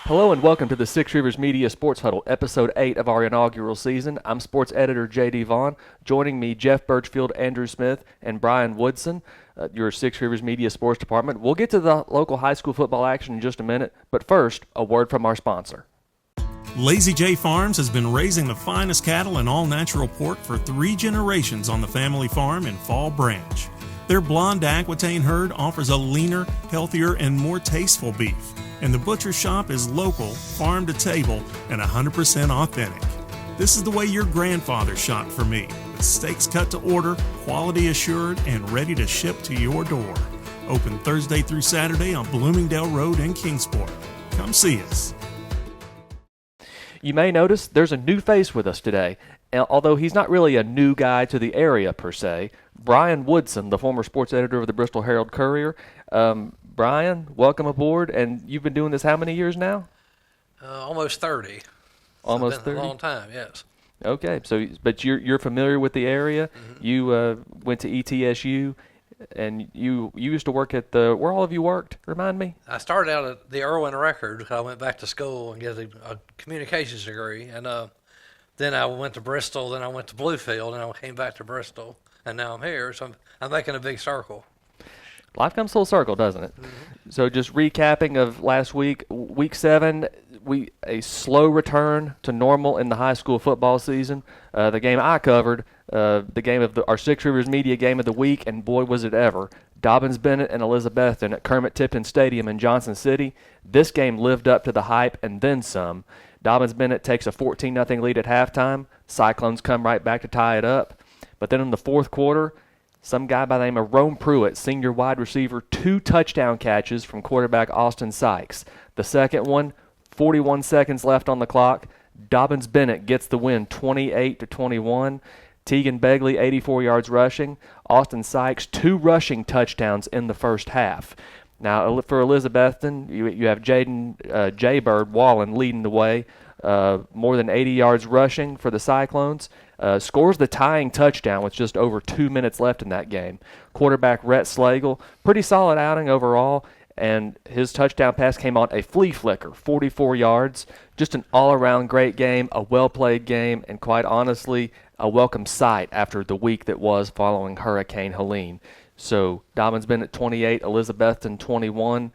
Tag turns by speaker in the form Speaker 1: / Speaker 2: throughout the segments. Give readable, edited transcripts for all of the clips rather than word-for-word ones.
Speaker 1: Hello and welcome to the Six Rivers Media Sports Huddle, Episode 8 of our inaugural season. I'm sports editor J.D. Vaughn. Joining me, Jeff Birchfield, Andrew Smith, and Brian Woodson, your Six Rivers Media Sports Department. We'll get to the local high school football action in just a minute, but first, a word from our sponsor.
Speaker 2: Lazy J Farms has been raising the finest cattle and all-natural pork for 3 generations on the family farm in Fall Branch. Their blonde Aquitaine herd offers a leaner, healthier, and more tasteful beef. And the butcher shop is local, farm to table, and 100% authentic. This is the way your grandfather shopped for me, with steaks cut to order, quality assured, and ready to ship to your door. Open Thursday through Saturday on Bloomingdale Road in Kingsport. Come see us.
Speaker 1: You may notice there's a new face with us today. Although he's not really a new guy to the area per se, Brian Woodson, the former sports editor of the Bristol Herald-Courier. Brian, welcome aboard, and you've been doing this how many years now?
Speaker 3: Almost 30.
Speaker 1: Almost
Speaker 3: it's been
Speaker 1: 30?
Speaker 3: A long time, yes.
Speaker 1: Okay, but you're familiar with the area.
Speaker 3: Mm-hmm.
Speaker 1: You went to ETSU, and you used to work at where all of you worked? Remind me.
Speaker 3: I started out at the Irwin Record. I went back to school and get a communications degree, and then I went to Bristol, then I went to Bluefield, and I came back to Bristol, and now I'm here, so I'm making a big circle.
Speaker 1: Life comes full circle, doesn't it?
Speaker 3: Mm-hmm.
Speaker 1: So just recapping of last week, Week 7, a slow return to normal in the high school football season. The game I covered, the game of our Six Rivers Media Game of the Week, and boy was it ever. Dobyns-Bennett and Elizabethton at Kermit-Tipton Stadium in Johnson City. This game lived up to the hype and then some. Dobyns-Bennett takes a 14-0 lead at halftime. Cyclones come right back to tie it up. But then in the fourth quarter, some guy by the name of Rome Pruitt, senior wide receiver, 2 touchdown catches from quarterback Austin Sykes. The second one, 41 seconds left on the clock. Dobyns-Bennett gets the win 28-21. Tegan Begley, 84 yards rushing. Austin Sykes, 2 rushing touchdowns in the first half. Now, for Elizabethton, you have Jaden Jaybird Wallen leading the way, more than 80 yards rushing for the Cyclones. Scores the tying touchdown with just over 2 minutes left in that game. Quarterback Rhett Slagle, pretty solid outing overall, and his touchdown pass came on a flea flicker, 44 yards. Just an all-around great game, a well-played game, and quite honestly, a welcome sight after the week that was following Hurricane Helene. So Dobyns-Bennett 28, Elizabethton 21,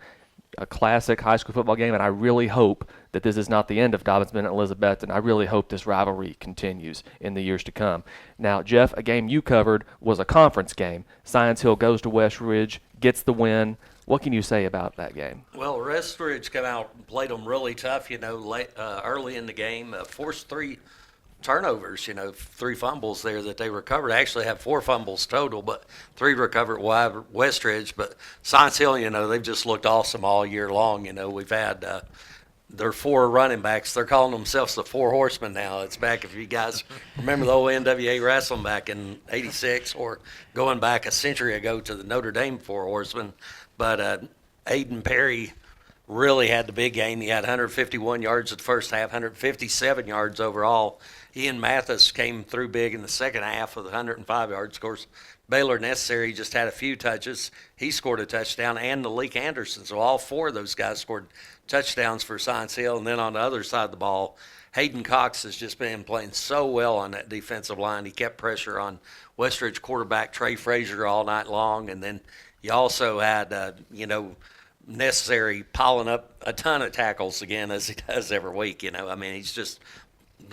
Speaker 1: a classic high school football game, and I really hope that this is not the end of Dobyns-Bennett and Elizabethton. I really hope this rivalry continues in the years to come. Now, Jeff, a game you covered was a conference game. Science Hill goes to West Ridge, gets the win. What can you say about that game?
Speaker 4: Well, West Ridge came out and played them really tough, early in the game, forced 3 turnovers, 3 fumbles there that they recovered. Actually have 4 fumbles total, but 3 recovered by West Ridge. But Science Hill, they've just looked awesome all year long. We've had their 4 running backs. They're calling themselves the 4 Horsemen now. It's back, if you guys remember the old NWA wrestling back in '86, or going back a century ago to the Notre Dame 4 Horsemen. But Aiden Perry really had the big game. He had 151 yards at the first half, 157 yards overall. Ian Mathis came through big in the second half with 105 yards. Of course, Baylor Necessary just had a few touches. He scored a touchdown, and Malik Anderson. So all 4 of those guys scored touchdowns for Science Hill. And then on the other side of the ball, Hayden Cox has just been playing so well on that defensive line. He kept pressure on Westridge quarterback Trey Frazier all night long. And then you also had, Necessary piling up a ton of tackles again, as he does every week. He's just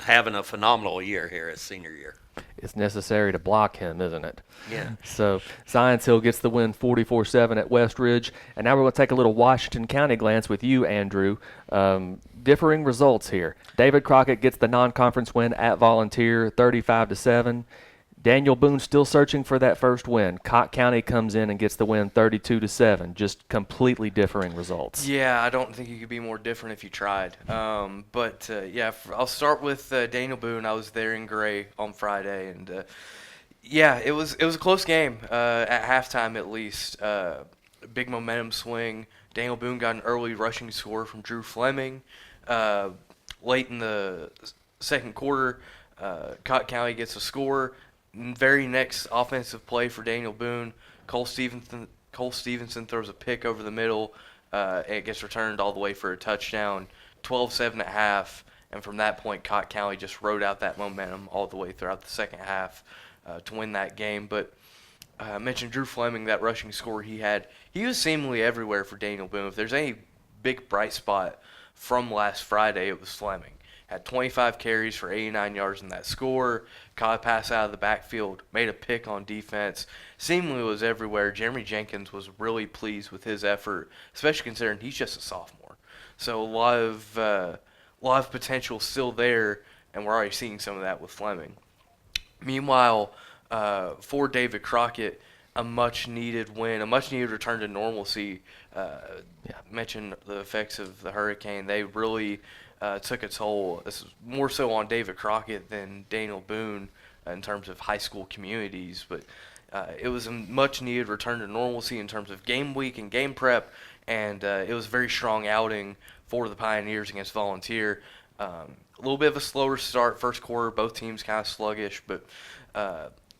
Speaker 4: having a phenomenal year here his senior year.
Speaker 1: It's necessary to block him, isn't it?
Speaker 4: Yeah.
Speaker 1: So Science Hill gets the win 44-7 at West Ridge. And now we're going to take a little Washington County glance with you, Andrew. Differing results here. David Crockett gets the non-conference win at Volunteer, 35-7. Daniel Boone still searching for that first win. Cott County comes in and gets the win 32-7. Just completely differing results.
Speaker 5: Yeah, I don't think you could be more different if you tried. I'll start with Daniel Boone. I was there in Gray on Friday, and it was a close game at halftime at least. Big momentum swing. Daniel Boone got an early rushing score from Drew Fleming. Late in the second quarter, Cott County gets a score. Very next offensive play for Daniel Boone, Cole Stevenson throws a pick over the middle. It gets returned all the way for a touchdown 12-7 at half, and from that point, Cott County just rode out that momentum all the way throughout the second half to win that game. But I mentioned Drew Fleming, that rushing score he had. He was seemingly everywhere for Daniel Boone. If there's any big bright spot from last Friday, it was Fleming. Had 25 carries for 89 yards in that score, caught a pass out of the backfield, made a pick on defense, seemingly was everywhere. Jeremy Jenkins was really pleased with his effort, especially considering he's just a sophomore. So a lot of potential still there, and we're already seeing some of that with Fleming. Meanwhile, for David Crockett, a much-needed win, a much-needed return to normalcy. Mentioned the effects of the hurricane. They really took a toll. This is more so on David Crockett than Daniel Boone in terms of high school communities, but it was a much-needed return to normalcy in terms of game week and game prep, and it was a very strong outing for the Pioneers against Volunteer. A little bit of a slower start first quarter, both teams kind of sluggish, but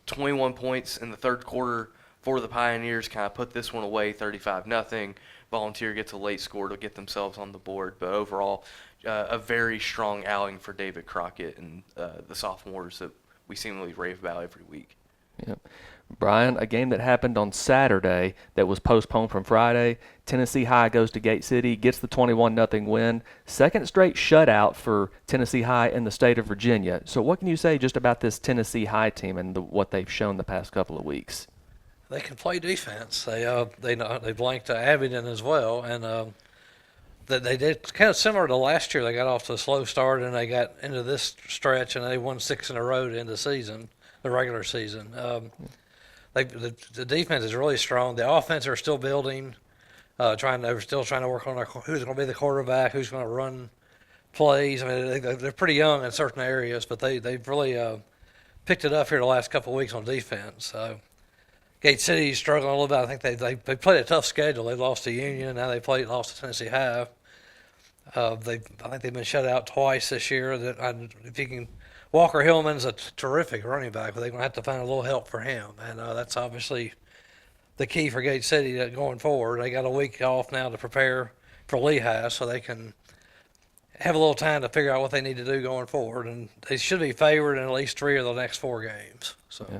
Speaker 5: 21 points in the third quarter for the Pioneers kind of put this one away, 35-0. Volunteer gets a late score to get themselves on the board, but overall, a very strong outing for David Crockett and the sophomores that we seemingly rave about every week.
Speaker 1: Yep. Brian, a game that happened on Saturday that was postponed from Friday. Tennessee High goes to Gate City, gets the 21-0 win. Second straight shutout for Tennessee High in the state of Virginia. So what can you say just about this Tennessee High team and what they've shown the past couple of weeks?
Speaker 3: They can play defense. They blanked Abingdon as well, and they did kind of similar to last year. They got off to a slow start, and they got into this stretch, and they won 6 in a row to end the season, the regular season. The defense is really strong. The offense are still building. They're still trying to work on who's going to be the quarterback, who's going to run plays. I mean, they're pretty young in certain areas, but they've really picked it up here the last couple of weeks on defense. Gate City's struggling a little bit. I think they played a tough schedule. They lost to Union. Now they lost to Tennessee High. I think they've been shut out twice this year. If you can. Walker Hillman's a terrific running back, but they're going to have to find a little help for him. And that's obviously the key for Gate City going forward. They got a week off now to prepare for Lehigh, so they can have a little time to figure out what they need to do going forward. And they should be favored in at least 3 of the next 4 games. So.
Speaker 1: Yeah.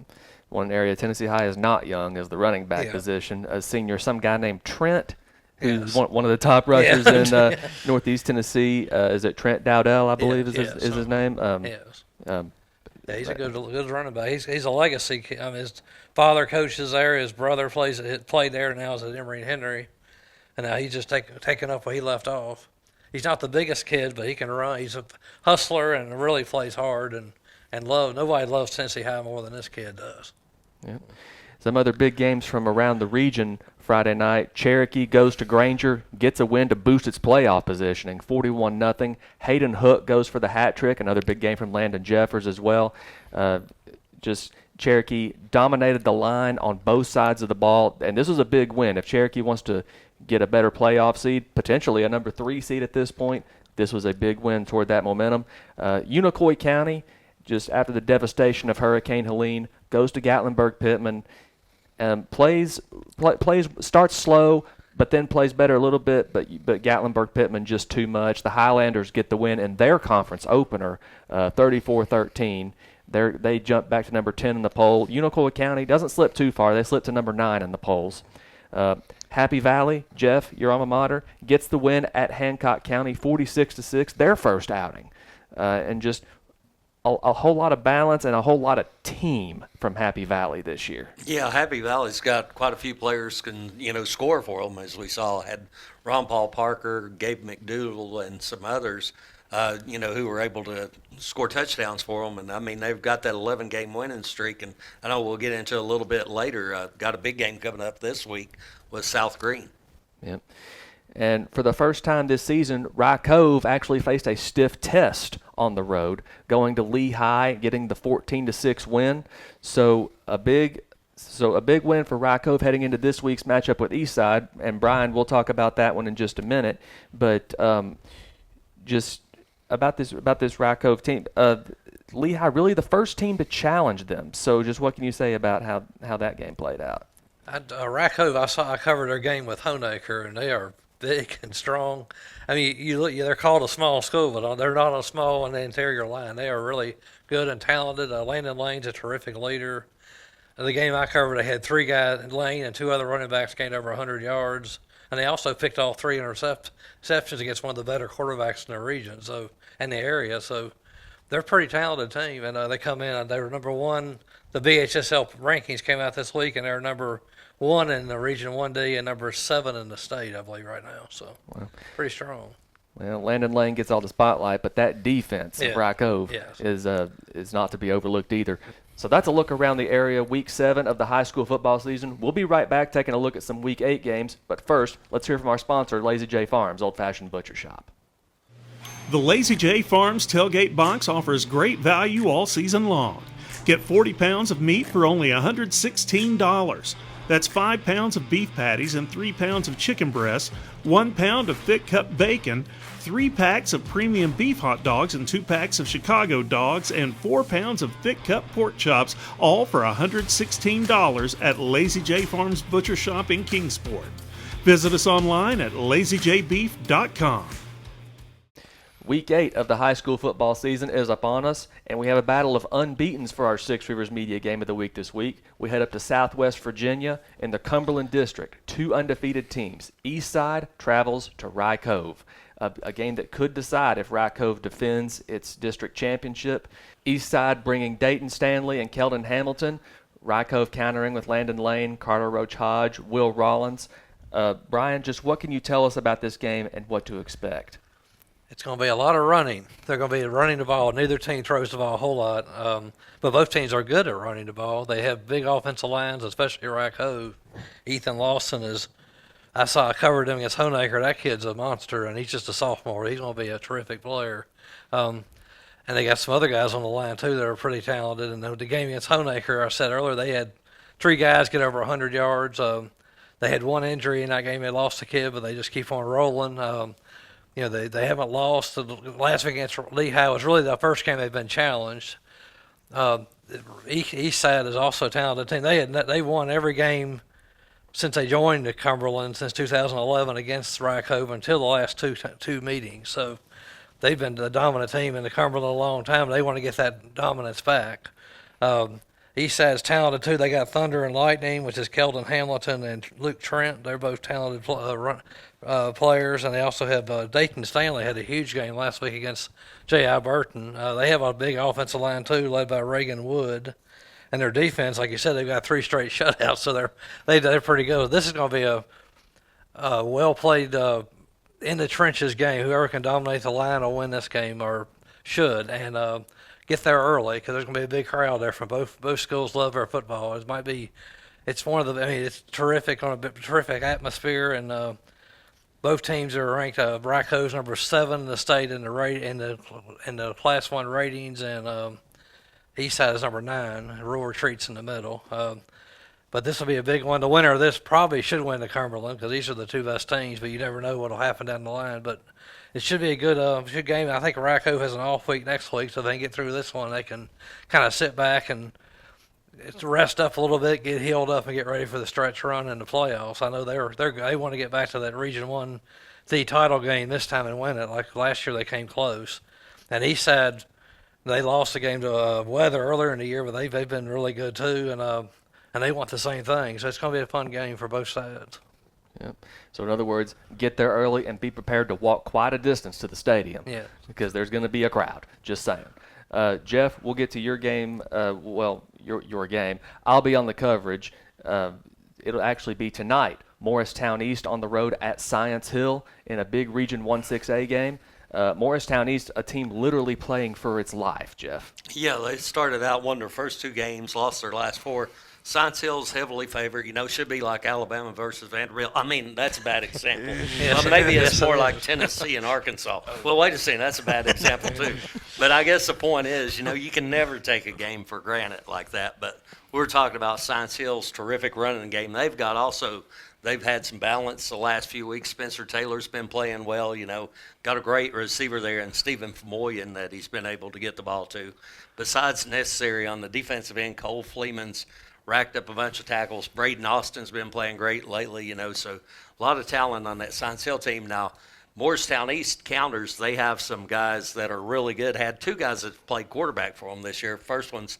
Speaker 1: One area Tennessee High is not young is the running back position. A senior, some guy named Trent, who's one of the top rushers in Northeast Tennessee. Is it Trent Dowdell, I believe is his name?
Speaker 3: Yes. He's a good running back. He's a legacy. I mean, his father coaches there. His brother played there now is at Emory and Henry, and now he's just taking up where he left off. He's not the biggest kid, but he can run. He's a hustler and really plays hard and nobody loves Tennessee High more than this kid does.
Speaker 1: Yeah. Some other big games from around the region Friday night. Cherokee goes to Granger, gets a win to boost its playoff positioning, 41-0. Hayden Hook goes for the hat trick, another big game from Landon Jeffers as well. Just Cherokee dominated the line on both sides of the ball, and this was a big win. If Cherokee wants to get a better playoff seed, potentially a number 3 seed at this point, this was a big win toward that momentum. Unicoi County, just after the devastation of Hurricane Helene, goes to Gatlinburg-Pittman, starts slow, but then plays better a little bit, but Gatlinburg-Pittman just too much. The Highlanders get the win in their conference opener, 34-13. They jump back to number 10 in the poll. Unicoi County doesn't slip too far. They slip to number 9 in the polls. Happy Valley, Jeff, your alma mater, gets the win at Hancock County, 46-6, their first outing. And just a whole lot of balance and a whole lot of team from Happy Valley this year.
Speaker 4: Yeah, Happy Valley's got quite a few players can score for them, as we saw. Had Ron Paul Parker, Gabe McDougall, and some others, who were able to score touchdowns for them. And I mean, they've got that 11-game winning streak, and I know we'll get into a little bit later. Got a big game coming up this week with South Green.
Speaker 1: Yep. And for the first time this season, Rye Cove actually faced a stiff test on the road, going to Lehigh, getting the 14-6 win. So a big win for Rye Cove heading into this week's matchup with Eastside. And Brian, we'll talk about that one in just a minute. But just about this Rye Cove team, Lehigh really the first team to challenge them. So just what can you say about how that game played out?
Speaker 3: Rye Cove, I covered their game with Honaker, and they are big and strong. I mean, you look, they're called a small school, but they're not a small on the interior line. They are really good and talented. Landon Lane's a terrific leader. The game I covered, they had 3 guys, Lane and 2 other running backs gained over 100 yards. And they also picked all 3 interceptions against one of the better quarterbacks in the region, so in the area. So they're a pretty talented team, and they come in and they were number 1. The BHSL rankings came out this week, and they're number 1 in the Region 1D and number 7 in the state, I believe, right now. So pretty strong.
Speaker 1: Well, Landon Lane gets all the spotlight, but that defense of Rye Cove
Speaker 3: Yes.
Speaker 1: is not to be overlooked either. So that's a look around the area, Week 7 of the high school football season. We'll be right back taking a look at some Week 8 games. But first, let's hear from our sponsor, Lazy J Farms, old-fashioned butcher shop.
Speaker 2: The Lazy J Farms tailgate box offers great value all season long. Get 40 pounds of meat for only $116. That's 5 pounds of beef patties and 3 pounds of chicken breasts, 1 pound of thick cut bacon, 3 packs of premium beef hot dogs and 2 packs of Chicago dogs, and 4 pounds of thick cut pork chops, all for $116 at Lazy J Farms Butcher Shop in Kingsport. Visit us online at lazyjbeef.com.
Speaker 1: Week 8 of the high school football season is upon us, and we have a battle of unbeatens for our Six Rivers Media Game of the Week this week. We head up to Southwest Virginia in the Cumberland District. 2 undefeated teams. Eastside travels to Rye Cove, a game that could decide if Rye Cove defends its district championship. Eastside bringing Dayton Stanley and Keldon Hamilton. Rye Cove countering with Landon Lane, Carter Roach Hodge, Will Rollins. Brian, just what can you tell us about this game and what to expect?
Speaker 3: It's going to be a lot of running. They're going to be running the ball. Neither team throws the ball a whole lot, but both teams are good at running the ball. They have big offensive lines, especially Rye Cove. Ethan Lawson I covered him against Honaker. That kid's a monster, and he's just a sophomore. He's going to be a terrific player. And they got some other guys on the line, too, that are pretty talented. And the game against Honaker, I said earlier, they had 3 guys get over 100 yards. They had 1 injury in that game. They lost a kid, but they just keep on rolling. They haven't lost. The last week against Lehigh was really the first game they've been challenged. Eastside is also a talented team. They won every game since they joined the Cumberland since 2011 against Rye Cove until the last two meetings. So they've been the dominant team in the Cumberland a long time. They want to get that dominance back. Eastside's talented too. They got Thunder and Lightning, which is Keldon Hamilton and Luke Trent. They're both talented players, and they also have Dayton Stanley had a huge game last week against J.I. Burton. They have a big offensive line too, led by Reagan Wood, and their defense, like you said, they've got 3 straight shutouts, so they're pretty good. This is going to be a well played in the trenches game. Whoever can dominate the line will win this game, or should, and get there early because there's going to be a big crowd there from both schools. Love their football. It's one of the. I mean, it's terrific on a terrific atmosphere, and both teams are ranked. Rye Cove's number 7 in the state in the Class 1 ratings, and Eastside is number 9. Rural Retreat's in the middle. But this will be a big one. The winner of this probably should win the Cumberland because these are the 2 best teams. But you never know what will happen down the line. But it should be a good game. I think Rye Cove has an off week next week, so if they can get through this one, they can kind of sit back and rest up a little bit, get healed up, and get ready for the stretch run in the playoffs. I know they want to get back to that Region 1 the title game this time and win it. Like last year, they came close. And Eastside, they lost the game to Weather earlier in the year, but they've been really good too, and they want the same thing. So it's going to be a fun game for both sides.
Speaker 1: Yep. So in other words, get there early and be prepared to walk quite a distance to the stadium.
Speaker 3: Yeah.
Speaker 1: Because there's going to be a crowd. Just saying. Jeff, we'll get to your game. Your game. I'll be on the coverage. It'll actually be tonight. Morristown East on the road at Science Hill in a big Region 1-6A game. Morristown East, a team literally playing for its life, Jeff.
Speaker 4: Yeah, they started out, won their first 2 games, lost their last 4. Science Hill's heavily favored. Should be like Alabama versus Vanderbilt. I mean, that's a bad example.
Speaker 3: Yes,
Speaker 4: well, maybe it's
Speaker 3: yes,
Speaker 4: more
Speaker 3: it
Speaker 4: like
Speaker 3: is.
Speaker 4: Tennessee and Arkansas. Well, wait a second. That's a bad example, too. But I guess the point is, you can never take a game for granted like that. But we're talking about Science Hill's terrific running game. They've had some balance the last few weeks. Spencer Taylor's been playing well, got a great receiver there, and Stephen Famoyan that he's been able to get the ball to. Besides necessary on the defensive end, Cole Fleeman's racked up a bunch of tackles. Braden Austin's been playing great lately, so a lot of talent on that Science Hill team. Now, Morristown East Counters, they have some guys that are really good. Had two guys that played quarterback for them this year. First one's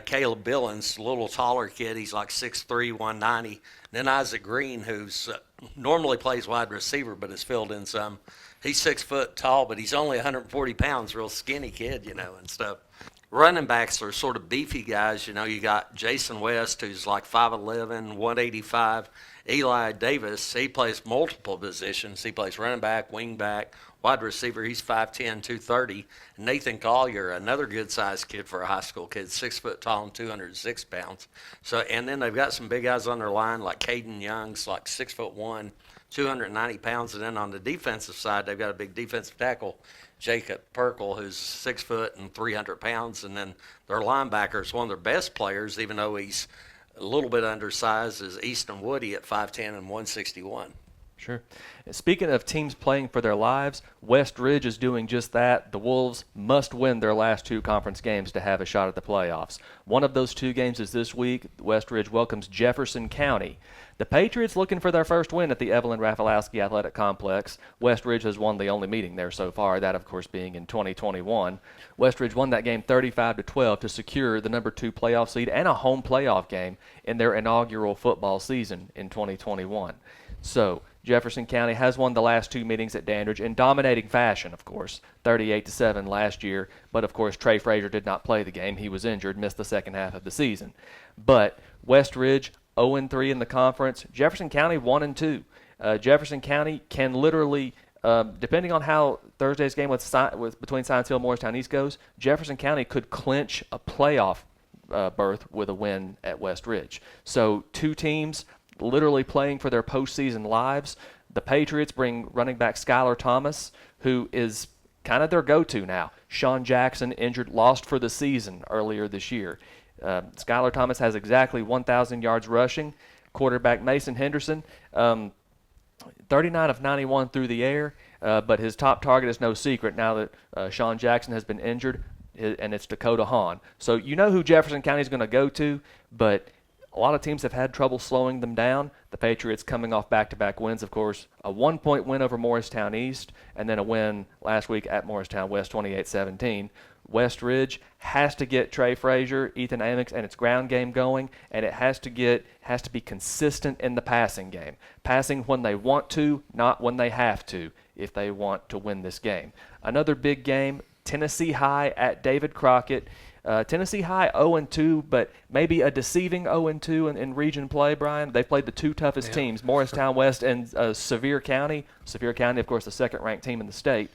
Speaker 4: Caleb Billings, a little taller kid. He's like 6'3", 190. And then Isaac Green, who's normally plays wide receiver but has filled in some. He's 6 foot tall, but he's only 140 pounds, real skinny kid, and stuff. Running backs are sort of beefy guys. You got Jason West, who's like 5'11", 185. Eli Davis, he plays multiple positions. He plays running back, wing back, wide receiver. He's 5'10", 230. Nathan Collier, another good-sized kid for a high school kid, 6 foot tall and 206 pounds. So, and then they've got some big guys on their line, like Caden Young's like 6'1", 290 pounds. And then on the defensive side, they've got a big defensive tackle, Jacob Perkle, who's 6 foot and 300 pounds. And then their linebacker is one of their best players, even though he's a little bit undersized, is Easton Woody at 5'10" and 161.
Speaker 1: Sure. Speaking of teams playing for their lives, West Ridge is doing just that. The Wolves must win their last two conference games to have a shot at the playoffs. One of those two games is this week. West Ridge welcomes Jefferson County. The Patriots looking for their first win at the Evelyn Rafalowski Athletic Complex. West Ridge has won the only meeting there so far, that of course being in 2021. West Ridge won that game 35-12 to secure the number 2 playoff seed and a home playoff game in their inaugural football season in 2021. So Jefferson County has won the last two meetings at Dandridge in dominating fashion, of course, 38-7 last year. But, of course, Trey Frazier did not play the game. He was injured, missed the second half of the season. But West Ridge 0-3 in the conference. Jefferson County 1-2. Jefferson County can literally, depending on how Thursday's game between Science Hill and Morristown East goes, Jefferson County could clinch a playoff berth with a win at West Ridge. So two teams literally playing for their postseason lives. The Patriots bring running back Skylar Thomas, who is kind of their go-to now. Sean Jackson injured, lost for the season earlier this year. Skylar Thomas has exactly 1,000 yards rushing. Quarterback Mason Henderson, 39 of 91 through the air, but his top target is no secret now that Sean Jackson has been injured, and it's Dakota Hahn. So you know who Jefferson County is going to go to, but a lot of teams have had trouble slowing them down. The Patriots coming off back-to-back wins, of course, a 1-point win over Morristown East, and then a win last week at Morristown West 28-17. West Ridge has to get Trey Frazier, Ethan Amix, and its ground game going, and it has to be consistent in the passing game. Passing when they want to, not when they have to, if they want to win this game. Another big game, Tennessee High at David Crockett. Tennessee High 0-2, but maybe a deceiving 0-2 in region play, Brian. They played the two toughest teams, Morristown West and Sevier County. Sevier County, of course, the second-ranked team in the state.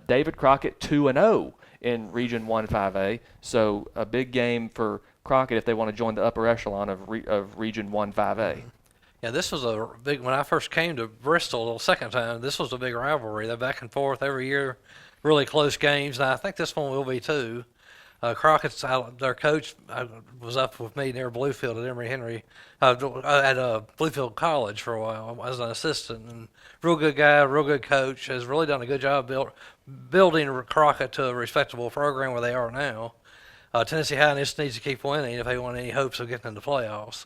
Speaker 1: David Crockett 2-0 in Region 1-5A, so a big game for Crockett if they want to join the upper echelon of Region 1-5A.
Speaker 3: Yeah, this was a big, when I first came to Bristol the second time, this was a big rivalry. They're back and forth every year, really close games, and I think this one will be too. Crockett's their coach was up with me near Bluefield at Emory Henry, at Bluefield College for a while as an assistant. And real good guy, real good coach, has really done a good job building Crockett to a respectable program where they are now. Tennessee High just needs to keep winning if they want any hopes of getting into the playoffs.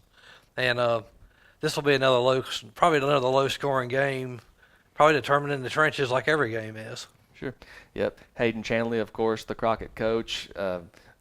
Speaker 3: And this will be probably another low-scoring game, probably determined in the trenches like every game is.
Speaker 1: Sure. Yep. Hayden Chanley, of course, the Crockett coach,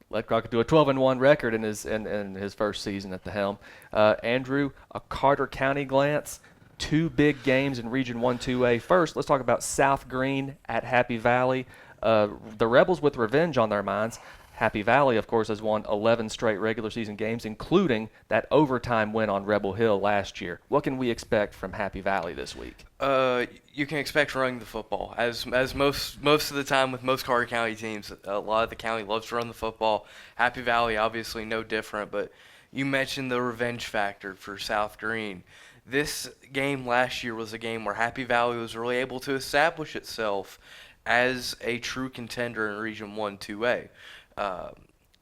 Speaker 1: led Crockett to a 12-1 record in his first season at the helm. Andrew, a Carter County glance. Two big games in Region 1-2A. First, let's talk about South Green at Happy Valley. The Rebels with revenge on their minds. Happy Valley, of course, has won 11 straight regular season games, including that overtime win on Rebel Hill last year. What can we expect from Happy Valley this week?
Speaker 5: You can expect running the football. As most of the time with most Carter County teams, a lot of the county loves to run the football. Happy Valley, obviously no different, but you mentioned the revenge factor for South Green. This game last year was a game where Happy Valley was really able to establish itself as a true contender in Region 1-2A.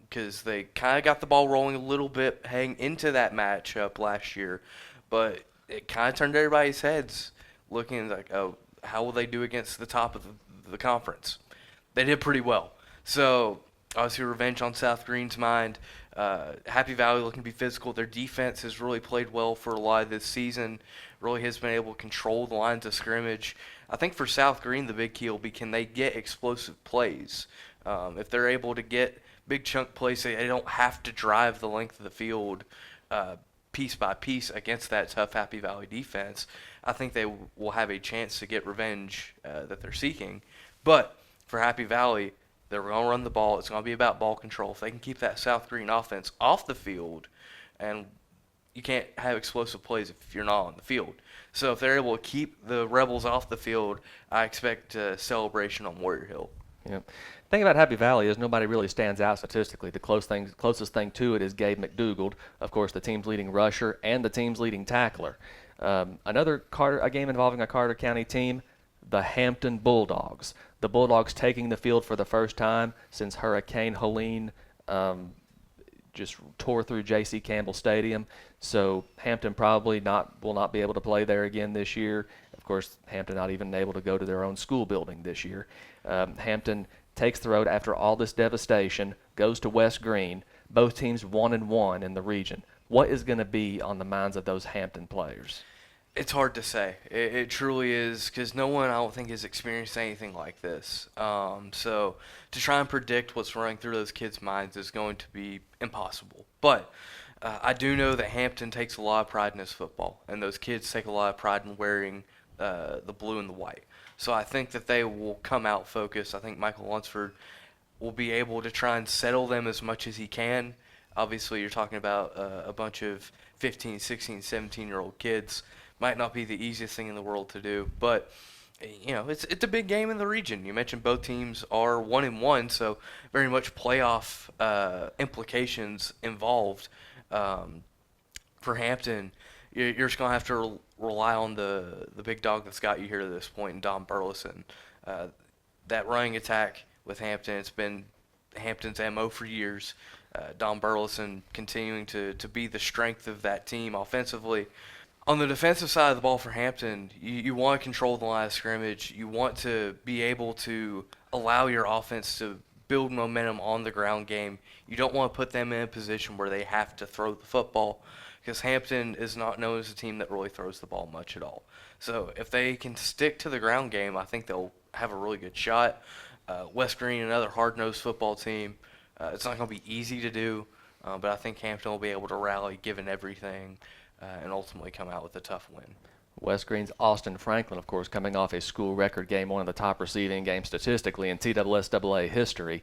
Speaker 5: Because they kind of got the ball rolling a little bit heading into that matchup last year, but it kind of turned everybody's heads looking like, oh, how will they do against the top of the conference? They did pretty well. So, obviously, revenge on South Green's mind. Happy Valley looking to be physical. Their defense has really played well for a lot of this season. Really has been able to control the lines of scrimmage. I think for South Green, the big key will be, can they get explosive plays? If they're able to get big chunk plays, they don't have to drive the length of the field piece by piece against that tough Happy Valley defense. I think they will have a chance to get revenge that they're seeking. But for Happy Valley, they're going to run the ball. It's going to be about ball control. If they can keep that South Green offense off the field, and you can't have explosive plays if you're not on the field. So if they're able to keep the Rebels off the field, I expect a celebration on Warrior Hill.
Speaker 1: Yeah. The thing about Happy Valley is nobody really stands out statistically. The closest thing to it is Gabe McDougald, of course, the team's leading rusher and the team's leading tackler. A game involving a Carter County team, the Hampton Bulldogs. The Bulldogs taking the field for the first time since Hurricane Helene just tore through J.C. Campbell Stadium. So Hampton probably will not be able to play there again this year. Of course, Hampton not even able to go to their own school building this year. Hampton takes the road after all this devastation, goes to West Green. Both teams 1-1 in the region. What is going to be on the minds of those Hampton players?
Speaker 5: It's hard to say. It truly is, because no one, I don't think, has experienced anything like this. So to try and predict what's running through those kids' minds is going to be impossible. But I do know that Hampton takes a lot of pride in his football, and those kids take a lot of pride in wearing the blue and the white. So I think that they will come out focused. I think Michael Lunsford will be able to try and settle them as much as he can. Obviously, you're talking about a bunch of 15, 16, 17-year-old kids. Might not be the easiest thing in the world to do, but it's a big game in the region. You mentioned both teams are 1-1, so very much playoff implications involved. For Hampton, you're just gonna have to rely on the big dog that's got you here to this point, Don Burleson. That running attack with Hampton, it's been Hampton's MO for years. Don Burleson continuing to be the strength of that team offensively. On the defensive side of the ball for Hampton, you want to control the line of scrimmage. You want to be able to allow your offense to build momentum on the ground game. You don't want to put them in a position where they have to throw the football, because Hampton is not known as a team that really throws the ball much at all. So if they can stick to the ground game, I think they'll have a really good shot. West Green, another hard-nosed football team. It's not going to be easy to do, but I think Hampton will be able to rally given everything and ultimately come out with a tough win.
Speaker 1: West Green's Austin Franklin, of course, coming off a school record game, one of the top receiving games statistically in TSSAA history.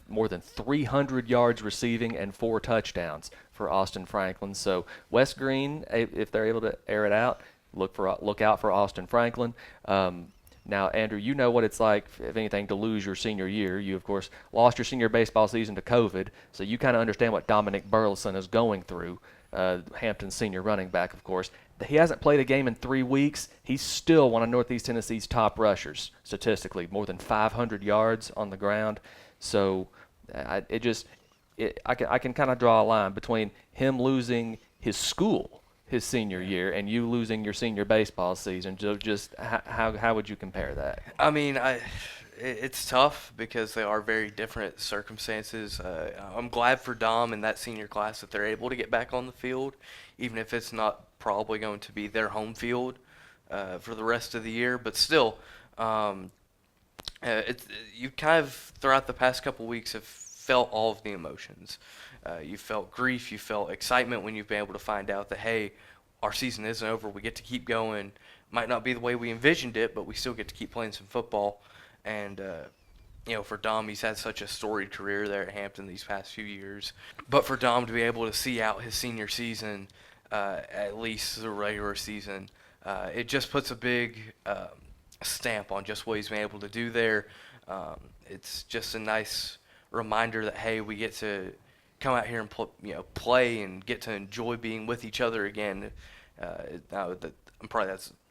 Speaker 1: More than 300 yards receiving and 4 touchdowns for Austin Franklin. So West Green, if they're able to air it out, look out for Austin Franklin. Now, Andrew, you know what it's like, if anything, to lose your senior year. You, of course, lost your senior baseball season to COVID, so you kind of understand what Dominic Burleson is going through. Hampton's senior running back, of course. He hasn't played a game in 3 weeks. He's still one of Northeast Tennessee's top rushers, statistically, more than 500 yards on the ground. So I can kind of draw a line between him losing his school his senior year and you losing your senior baseball season. So just how would you compare that?
Speaker 5: I mean, it's tough because they are very different circumstances. I'm glad for Dom and that senior class that they're able to get back on the field, even if it's not probably going to be their home field for the rest of the year. But still, you kind of throughout the past couple weeks have felt all of the emotions. You felt grief, you felt excitement when you've been able to find out that, hey, our season isn't over, we get to keep going. Might not be the way we envisioned it, but we still get to keep playing some football. And, for Dom, he's had such a storied career there at Hampton these past few years. But for Dom to be able to see out his senior season, at least the regular season, it just puts a big stamp on just what he's been able to do there. It's just a nice reminder that, hey, we get to come out here and play and get to enjoy being with each other again.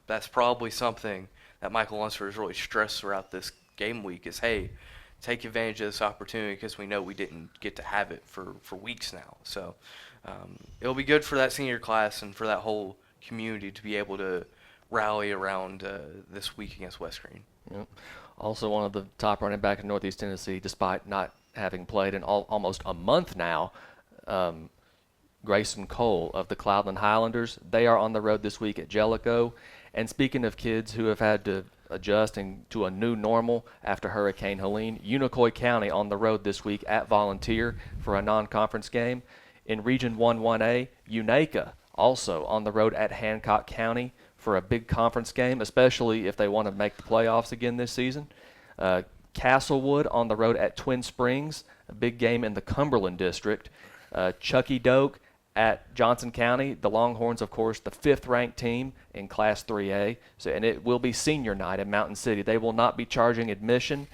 Speaker 5: That's probably something that Michael Lunsford has really stressed throughout this game week is, hey, take advantage of this opportunity because we know we didn't get to have it for weeks now. So it'll be good for that senior class and for that whole community to be able to rally around this week against West Green.
Speaker 1: Yep. Also one of the top running back in Northeast Tennessee, despite not having played in almost a month now, Grayson Cole of the Cloudland Highlanders. They are on the road this week at Jellicoe. And speaking of kids who have had to adjust to a new normal after Hurricane Helene, Unicoi County on the road this week at Volunteer for a non-conference game. In Region 1-1A, Unaka also on the road at Hancock County for a big conference game, especially if they want to make the playoffs again this season. Castlewood on the road at Twin Springs, a big game in the Cumberland District. Chucky Doak at Johnson County. The Longhorns, of course, the 5th-ranked team in Class 3A, and it will be senior night in Mountain City. They will not be charging admission,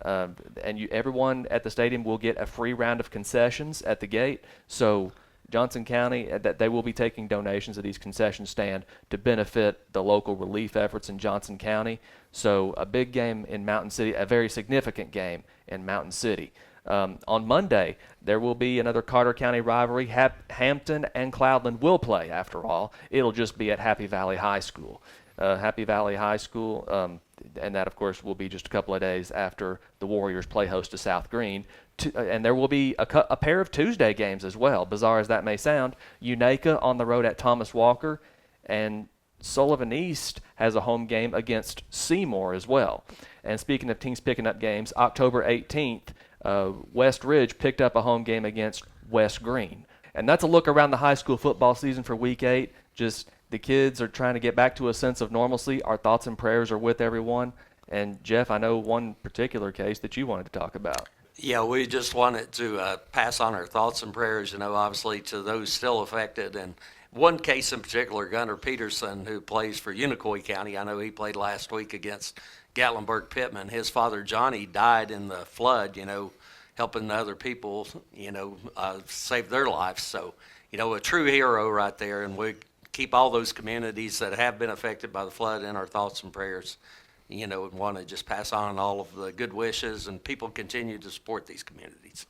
Speaker 1: and everyone at the stadium will get a free round of concessions at the gate. So Johnson County, that they will be taking donations at each concession stand to benefit the local relief efforts in Johnson County. So a big game in Mountain City, a very significant game in Mountain City. On Monday, there will be another Carter County rivalry. Hampton and Cloudland will play, after all. It'll just be at Happy Valley High School. Happy Valley High School, and that, of course, will be just a couple of days after the Warriors play host to South Green. And there will be a pair of Tuesday games as well, bizarre as that may sound. Unaka on the road at Thomas Walker, and Sullivan East has a home game against Seymour as well. And speaking of teams picking up games, October 18th, West Ridge picked up a home game against West Green. And that's a look around the high school football season for Week 8. Just the kids are trying to get back to a sense of normalcy. Our thoughts and prayers are with everyone. And, Jeff, I know one particular case that you wanted to talk about.
Speaker 4: Yeah, we just wanted to pass on our thoughts and prayers, obviously to those still affected. And one case in particular, Gunnar Peterson, who plays for Unicoi County, I know he played last week against Gatlinburg-Pittman. His father, Johnny, died in the flood, helping other people, save their lives. So, a true hero right there. And we keep all those communities that have been affected by the flood in our thoughts and prayers, and want to just pass on all of the good wishes, and people continue to support these communities.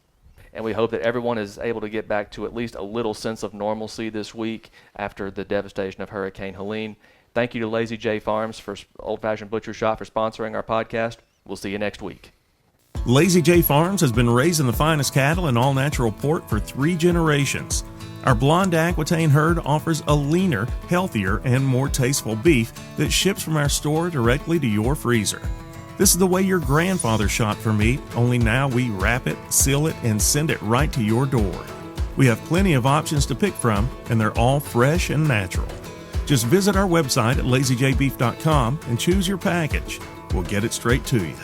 Speaker 1: And we hope that everyone is able to get back to at least a little sense of normalcy this week after the devastation of Hurricane Helene. Thank you to Lazy J Farms for Old Fashioned Butcher Shop for sponsoring our podcast. We'll see you next week.
Speaker 2: Lazy J Farms has been raising the finest cattle in all-natural pork for 3 generations. Our blonde Aquitaine herd offers a leaner, healthier, and more tasteful beef that ships from our store directly to your freezer. This is the way your grandfather shot for meat, only now we wrap it, seal it, and send it right to your door. We have plenty of options to pick from, and they're all fresh and natural. Just visit our website at lazyjbeef.com and choose your package. We'll get it straight to you.